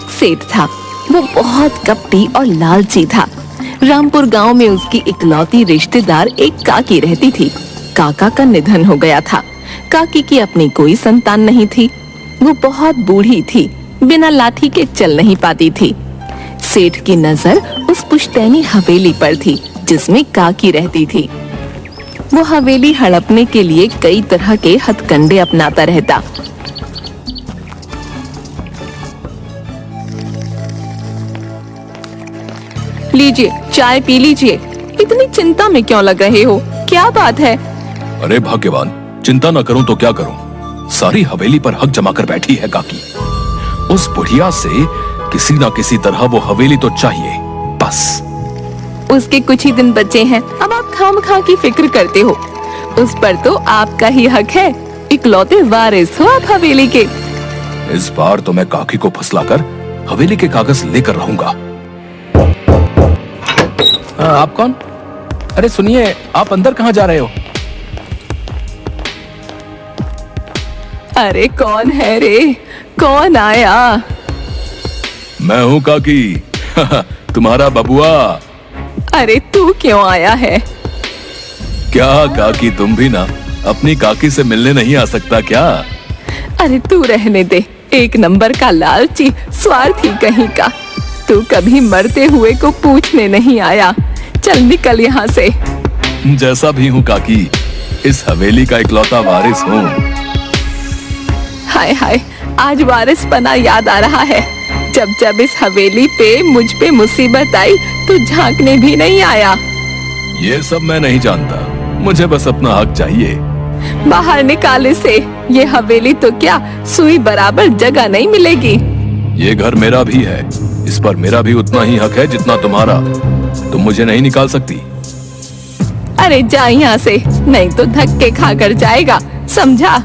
एक सेठ था। वो बहुत कपटी और लालची था। रामपुर गांव में उसकी इकलौती रिश्तेदार एक काकी रहती थी। काका का निधन हो गया था। काकी की अपनी कोई संतान नहीं थी। वो बहुत बूढ़ी थी, बिना लाठी के चल नहीं पाती थी। सेठ की नजर उस पुश्तैनी हवेली पर थी जिसमें काकी रहती थी। वो हवेली हड़पने के लिए कई तरह के हथकंडे अपनाता रहता। लीजिए, चाय पी लीजिए। इतनी चिंता में क्यों लग रहे हो? क्या बात है? अरे भाग्यवान, चिंता न करूं तो क्या करूं? सारी हवेली पर हक जमा कर बैठी है काकी। उस बुढ़िया से किसी न किसी तरह वो हवेली तो चाहिए, बस। उसके कुछ ही दिन बचे हैं। अब आप खामखा की फिक्र करते हो। उस पर तो आपका ही हक है। इकलौते वारिस हो आप हवेली के। इस बार तो मैं काकी को फुसलाकर हवेली के कागज लेकर रहूंगा। आप कौन? अरे सुनिए, आप अंदर कहाँ जा रहे हो? अरे कौन है रे? कौन आया? मैं हूँ काकी, तुम्हारा बबुआ। अरे तू क्यों आया है? क्या काकी, तुम भी ना अपनी काकी से मिलने नहीं आ सकता क्या? अरे तू रहने दे। एक नंबर का लालची, स्वार्थी कहीं का। तू कभी मरते हुए को पूछने नहीं आया। चल निकल यहाँ से। जैसा भी हूँ काकी, इस हवेली का इकलौता वारिस हूँ। हाय हाय, आज वारिस पना याद आ रहा है। जब जब इस हवेली पे मुझ पे मुसीबत आई तो झांकने भी नहीं आया। ये सब मैं नहीं जानता, मुझे बस अपना हक चाहिए। बाहर निकाले से ये हवेली तो क्या सुई बराबर जगह नहीं मिलेगी। ये घर मेरा भी है, इस पर मेरा भी उतना ही हक है जितना तुम्हारा। तुम मुझे नहीं निकाल सकती। अरे जा यहाँ से, नहीं तो धक्के खाकर जाएगा, समझा?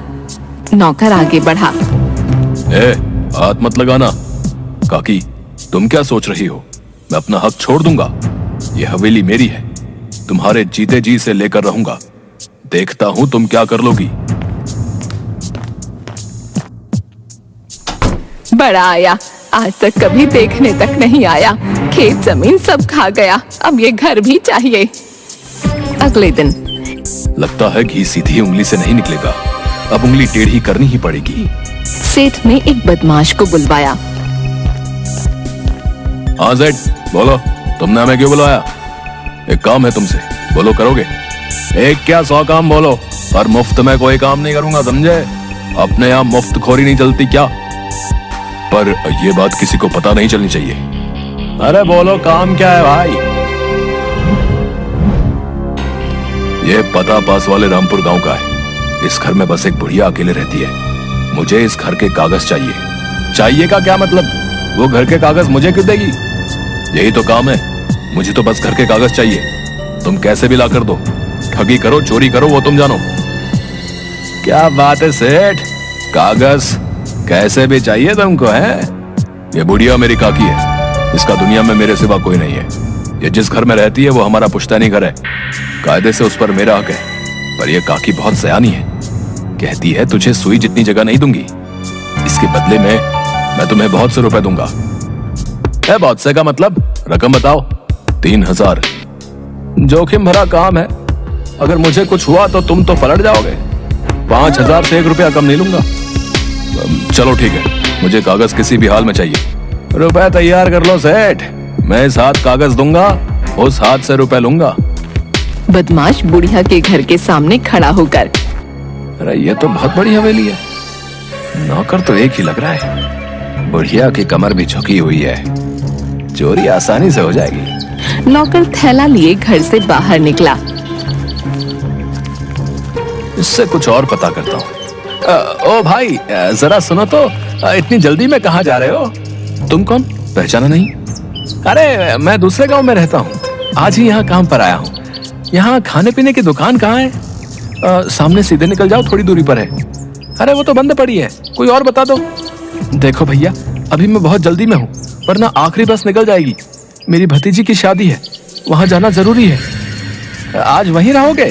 नौकर आगे बढ़ा। ए, हाथ मत लगाना। काकी, तुम क्या सोच रही हो? मैं अपना हक छोड़ दूंगा? ये हवेली मेरी है, तुम्हारे जीते जी से लेकर रहूंगा। देखता हूँ तुम क्या कर लोगी। बड़ा आया, आज तक कभी देखने तक नहीं आया। खेत जमीन सब खा गया, अब ये घर भी चाहिए। अगले दिन। लगता है घी सीधी उंगली से नहीं निकलेगा, अब उंगली टेढ़ी करनी ही पड़ेगी। सेठ ने एक बदमाश को बुलवाया। हाँ सेठ, बोलो, तुमने हमें क्यों बुलाया? एक काम है तुमसे, बोलो करोगे? एक क्या 100 काम बोलो, पर मुफ्त में कोई काम नहीं करूंगा, समझे? अपने यहाँ मुफ्त खोरी नहीं चलती क्या? पर ये बात किसी को पता नहीं चलनी चाहिए। अरे बोलो, काम क्या है भाई? ये पता पास वाले रामपुर गांव का है। इस घर में बस एक बुढ़िया अकेले रहती है। मुझे इस घर के कागज चाहिए। चाहिए का क्या मतलब? वो घर के कागज मुझे क्यों देगी? यही तो काम है, मुझे तो बस घर के कागज चाहिए। तुम कैसे भी ला कर दो, ठगी करो, चोरी करो, वो तुम जानो। क्या बात है सेठ, कागज कैसे भी चाहिए तुमको? है ये बुढ़िया मेरी काकी है, इसका दुनिया में मेरे सिवा कोई नहीं है। ये जिस घर में रहती है वो हमारा पुश्तैनी घर है, कायदे से उस पर मेरा हक है। पर ये काकी बहुत सयानी है, कहती है तुझे सुई जितनी जगह नहीं दूंगी, इसके बदले में मैं तुम्हें बहुत से रुपए दूंगा। है बहुत से का मतलब? रकम बताओ। 3000। जोखिम भरा काम है, अगर मुझे कुछ हुआ तो तुम तो पलट जाओगे। 5000 से 1 रुपया कम नहीं लूंगा। चलो ठीक है, मुझे कागज किसी भी हाल में चाहिए। रुपए तैयार कर लो सेठ, मैं इस हाथ कागज दूंगा, उस हाथ से रुपए लूंगा। बदमाश बुढ़िया के घर के सामने खड़ा होकर। अरे ये तो बहुत बड़ी हवेली है, नौकर तो एक ही लग रहा है। बुढ़िया की कमर भी झुकी हुई है, चोरी आसानी से हो जाएगी। नौकर थैला लिए घर से बाहर निकला। इससे कुछ और पता करता हूँ। ओ भाई, जरा सुनो तो, इतनी जल्दी में कहाँ जा रहे हो? तुम कौन, पहचाना नहीं? अरे मैं दूसरे गांव में रहता हूँ, आज ही यहाँ काम पर आया हूँ। यहाँ खाने पीने की दुकान कहाँ है? सामने सीधे निकल जाओ, थोड़ी दूरी पर है। अरे वो तो बंद पड़ी है, कोई और बता दो। देखो भैया, अभी मैं बहुत जल्दी में हूँ, वरना आखिरी बस निकल जाएगी। मेरी भतीजी की शादी है, वहां जाना जरूरी है। आज वहीं रहोगे?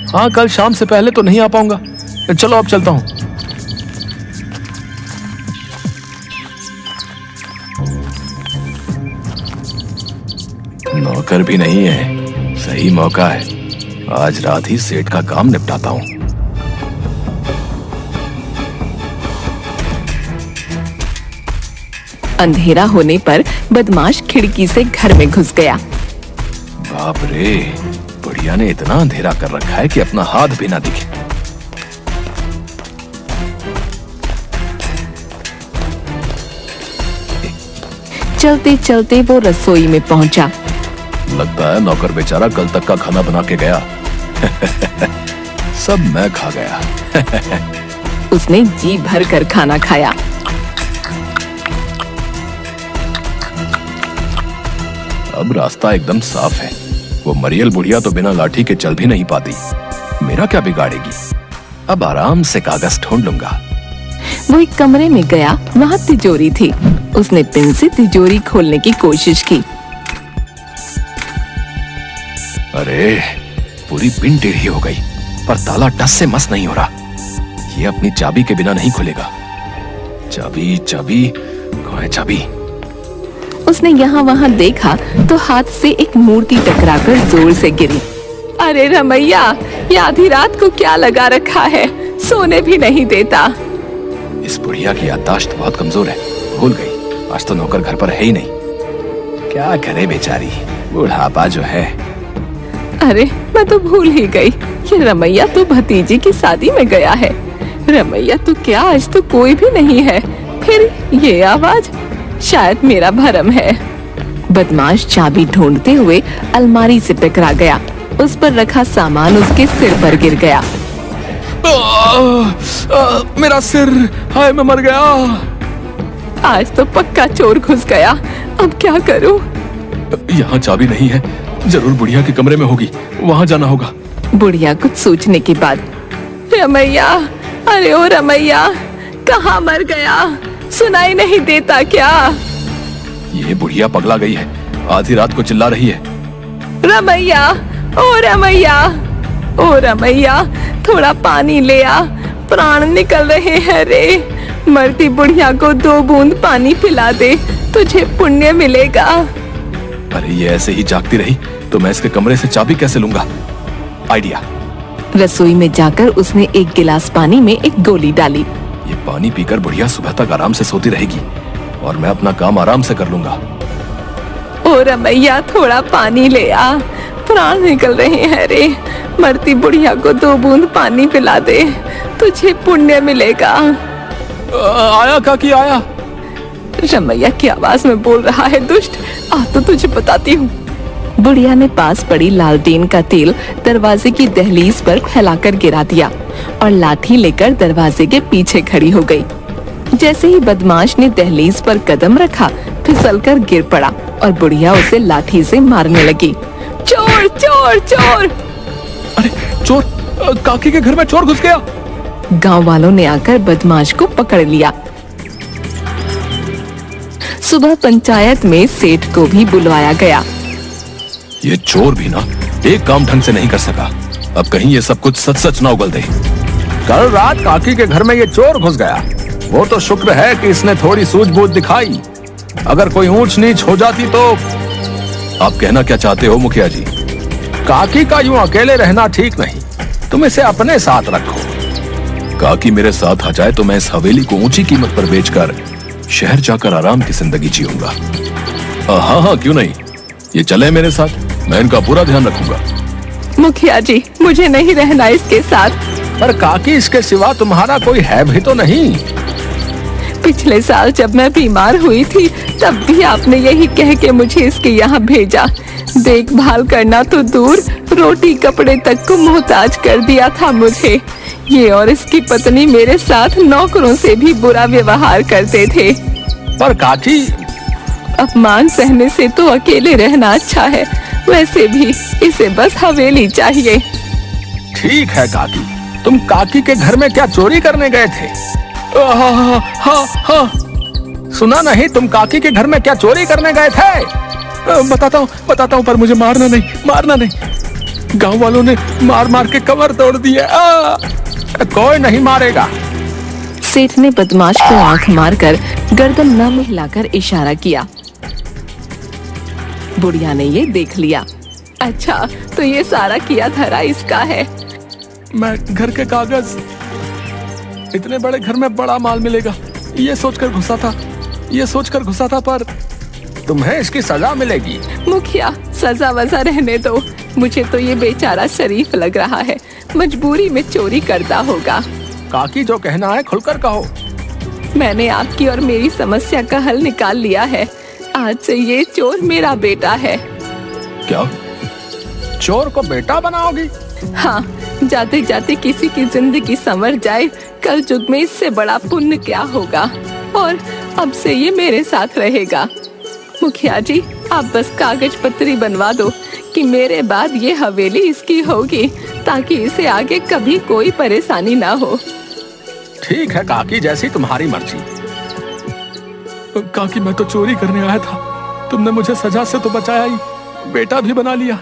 हाँ, कल शाम से पहले तो नहीं आ पाऊंगा। चलो अब चलता हूँ। नौकर भी नहीं है, सही मौका है। आज रात ही सेठ का काम निपटाता हूँ। अंधेरा होने पर बदमाश खिड़की से घर में घुस गया। बाप रे, बुढ़िया ने इतना अंधेरा कर रखा है कि अपना हाथ भी ना दिखे। चलते चलते वो रसोई में पहुंचा। लगता है नौकर बेचारा कल तक का खाना बना के गया। सब मैं खा गया। उसने जी भर कर खाना खाया। अब रास्ता एकदम साफ है। वो मरियल बुढ़िया तो बिना लाठी के चल भी नहीं पाती। मेरा क्या बिगाड़ेगी? अब आराम से कागज ढूंढ लूंगा। वो एक कमरे में गया, वहाँ तिजोरी थी। उसने पिन से तिजोरी खोलने की कोशिश की। अरे, पूरी पिन टेढ़ी हो गई, पर ताला टस से मस नहीं हो रहा। ये अपनी चाबी के बिना नहीं खुलेगा। चाबी चाबी, कहाँ है चाबी? उसने यहाँ वहाँ देखा तो हाथ से एक मूर्ति टकराकर जोर से गिरी। अरे रमैया, ये आधी रात को क्या लगा रखा है? सोने भी नहीं देता। इस बुढ़िया की याददाश्त बहुत कमजोर है, भूल गई। आज तो नौकर घर पर है ही नहीं। क्या करे बेचारी, बुढ़ापा जो है। अरे मैं तो भूल ही गई, ये रमैया तो भतीजी की शादी में गया है। रमैया तो क्या, आज तो कोई भी नहीं है। फिर ये आवाज, शायद मेरा भरम है। बदमाश चाबी ढूंढते हुए अलमारी से टकरा गया। उस पर रखा सामान उसके सिर पर गिर गया। मेरा सिर, हाय मैं मर गया। आज तो पक्का चोर घुस गया, अब क्या करूं? यहाँ चाबी नहीं है, जरूर बुढ़िया के कमरे में होगी, वहाँ जाना होगा। बुढ़िया कुछ सोचने के बाद, रमैया, अरे ओ रमैया, कहाँ मर गया? सुनाई नहीं देता क्या? ये बुढ़िया पगला गई है, आधी रात को चिल्ला रही है। रमैया, ओ रमैया, ओ रमैया, थोड़ा पानी ले आ, प्राण निकल रहे हैं रे। मरती बुढ़िया को 2 बूंद पानी पिला दे, तुझे पुण्य मिलेगा। अरे ये ऐसे ही जागती रही तो मैं इसके कमरे से चाबी कैसे लूंगा? आइडिया। रसोई में जाकर उसने एक गिलास पानी में एक गोली डाली। ये पानी पीकर बुढ़िया सुबह तक आराम से सोती रहेगी और मैं अपना काम आराम से कर लूंगा। ओ रमैया, थोड़ा पानी ले आ, प्राण निकल रहे हैं रे। मरती बुढ़िया को 2 बूंद पानी पिला दे, तुझे पुण्य मिलेगा। आया काकी, आया। रमैया की आवाज में बोल रहा है दुष्ट, आ तो तुझे बताती हूँ। बुढ़िया ने पास पड़ी लालटेन का तेल दरवाजे की दहलीज पर फैलाकर गिरा दिया और लाठी लेकर दरवाजे के पीछे खड़ी हो गई। जैसे ही बदमाश ने दहलीज पर कदम रखा, फिसलकर गिर पड़ा और बुढ़िया उसे लाठी से मारने लगी। चोर चोर चोर! अरे चोर, काकी के घर में चोर घुस गया। गांव वालों ने आकर बदमाश को पकड़ लिया। सुबह पंचायत में सेठ को भी बुलवाया गया। ये चोर भी ना एक काम ढंग से नहीं कर सका। अब कहीं ये सब कुछ सच सच ना उगल दे। कल रात काकी के घर में ये चोर घुस गया। वो तो शुक्र है कि इसने थोड़ी सूझबूझ दिखाई, अगर कोई ऊंच नीच हो जाती तो। आप कहना क्या चाहते हो मुखिया जी? काकी का यूं अकेले रहना ठीक नहीं, तुम इसे अपने साथ रखो। काकी मेरे साथ आ जाए तो मैं इस हवेली को ऊंची कीमत पर बेचकर शहर जाकर आराम की जिंदगी जीऊंगा। हाँ हाँ, क्यों नहीं, ये चले मेरे साथ, मैं इनका पूरा ध्यान रखूंगा। मुखिया जी, मुझे नहीं रहना इसके साथ। पर काकी, इसके सिवा तुम्हारा कोई है भी तो नहीं। पिछले साल जब मैं बीमार हुई थी, तब भी आपने यही कह के मुझे इसके यहाँ भेजा। देखभाल करना तो दूर, रोटी कपड़े तक को मोहताज कर दिया था मुझे। ये और इसकी पत्नी मेरे साथ नौकरों से भी बुरा व्यवहार करते थे। पर काकी, अपमान सहने से तो अकेले रहना अच्छा है। वैसे भी इसे बस हवेली चाहिए। ठीक है काकी, तुम काकी के घर में क्या चोरी करने गए थे? हाँ, सुना नहीं, तुम काकी के घर में क्या चोरी करने गए थे? बताता हूँ, पर मुझे मारना नहीं। गांव वालों ने मार मार के कमर तोड़ दिया। कोई नहीं मारेगा। सेठ ने बदमाश को आंख मारकर गर्दन न हिलाकर इशारा किया। बुढ़िया ने ये देख लिया। अच्छा, तो ये सारा किया धरा इसका है। मैं घर के कागज, इतने बड़े घर में बड़ा माल मिलेगा ये सोचकर घुसा था, पर तुम्हें इसकी सजा मिलेगी। मुखिया, सजा वजा रहने दो। मुझे तो ये बेचारा शरीफ लग रहा है, मजबूरी में चोरी करता होगा। काकी जो कहना है खुलकर कहो। मैंने आपकी और मेरी समस्या का हल निकाल लिया है। आज से ये चोर मेरा बेटा है। क्या? चोर को बेटा बनाओगी? हाँ, जाते जाते किसी की जिंदगी संवर जाए, कल युग में इससे बड़ा पुण्य क्या होगा। और अब से ये मेरे साथ रहेगा। मुखिया जी, आप बस कागज पत्री बनवा दो कि मेरे बाद ये हवेली इसकी होगी, ताकि इसे आगे कभी कोई परेशानी ना हो। ठीक है काकी, जैसी तुम्हारी मर्जी। काकी, मैं तो चोरी करने आया था, तुमने मुझे सजा से तो बचाया ही, बेटा भी बना लिया।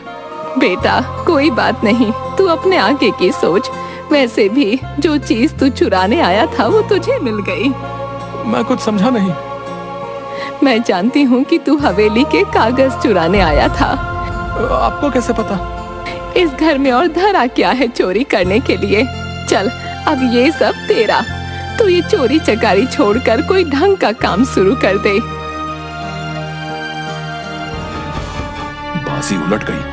बेटा, कोई बात नहीं, तू अपने आगे की सोच। वैसे भी जो चीज तू चुराने आया था वो तुझे मिल गई। मैं कुछ समझा नहीं। मैं जानती हूँ कि तू हवेली के कागज चुराने आया था। आपको कैसे पता? इस घर में और धरा क्या है चोरी करने के लिए? चल, अब ये सब तेरा। तू ये चोरी चकारी छोड़कर कोई ढंग का काम शुरू कर दे। बाजी उलट गई।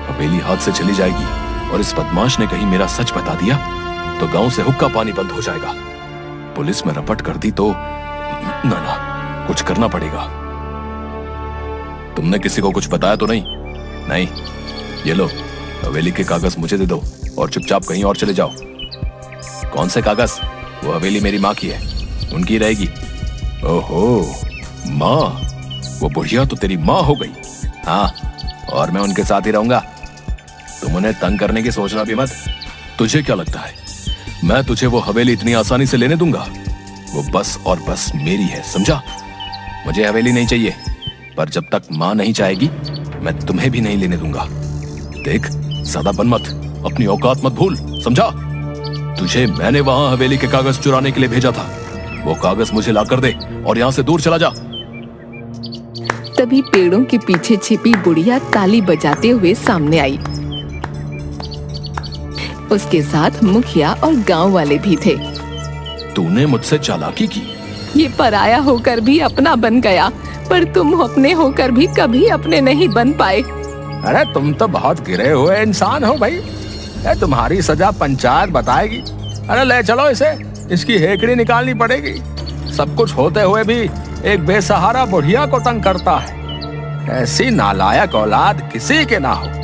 हवेली हाथ से चली जाएगी और इस बदमाश ने कहीं मेरा सच बता दिया तो गांव से हुक्का पानी बंद हो जाएगा। पुलिस में रपट कर दी तो ना, कुछ करना पड़ेगा। तुमने किसी को कुछ बताया तो नहीं? नहीं। ये लो, हवेली के कागज मुझे दे दो और चुपचाप कहीं और चले जाओ। कौन से कागज? वो हवेली मेरी माँ की है, उनकी रहेगी। ओहो, माँ? वो बुढ़िया तो तेरी माँ हो गई। हाँ, और मैं उनके साथ ही रहूंगा। तुम उन्हें तंग करने की सोचना भी मत। तुझे क्या लगता है मैं तुझे वो हवेली इतनी आसानी से लेने दूंगा? वो बस और बस मेरी है, समझा? मुझे हवेली नहीं चाहिए, पर जब तक माँ नहीं चाहेगी मैं तुम्हें भी नहीं लेने दूंगा। देख, ज्यादा बन मत, अपनी औकात मत भूल, समझा? तुझे मैंने वहां हवेली के कागज चुराने के लिए भेजा था। वो कागज मुझे ला कर दे और यहाँ से दूर चला जा। तभी पेड़ों के पीछे छिपी बुढ़िया ताली बजाते हुए सामने आई। उसके साथ मुखिया और गांव वाले भी थे। तूने मुझसे चालाकी की। ये पराया होकर भी अपना बन गया, पर तुम अपने होकर भी कभी अपने नहीं बन पाए। अरे तुम तो बहुत गिरे हुए इंसान हो भाई। तुम्हारी सजा पंचायत बताएगी। अरे ले चलो इसे, इसकी हेकड़ी निकालनी पड़ेगी। सब कुछ होते हुए भी एक बेसहारा बुढ़िया को तंग करता है। ऐसी नालायक औलाद किसी के ना हो।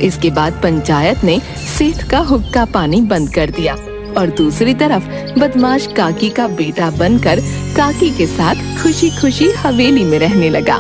इसके बाद पंचायत ने सेठ का हुक्का पानी बंद कर दिया और दूसरी तरफ बदमाश काकी का बेटा बनकर काकी के साथ खुशी खुशी हवेली में रहने लगा।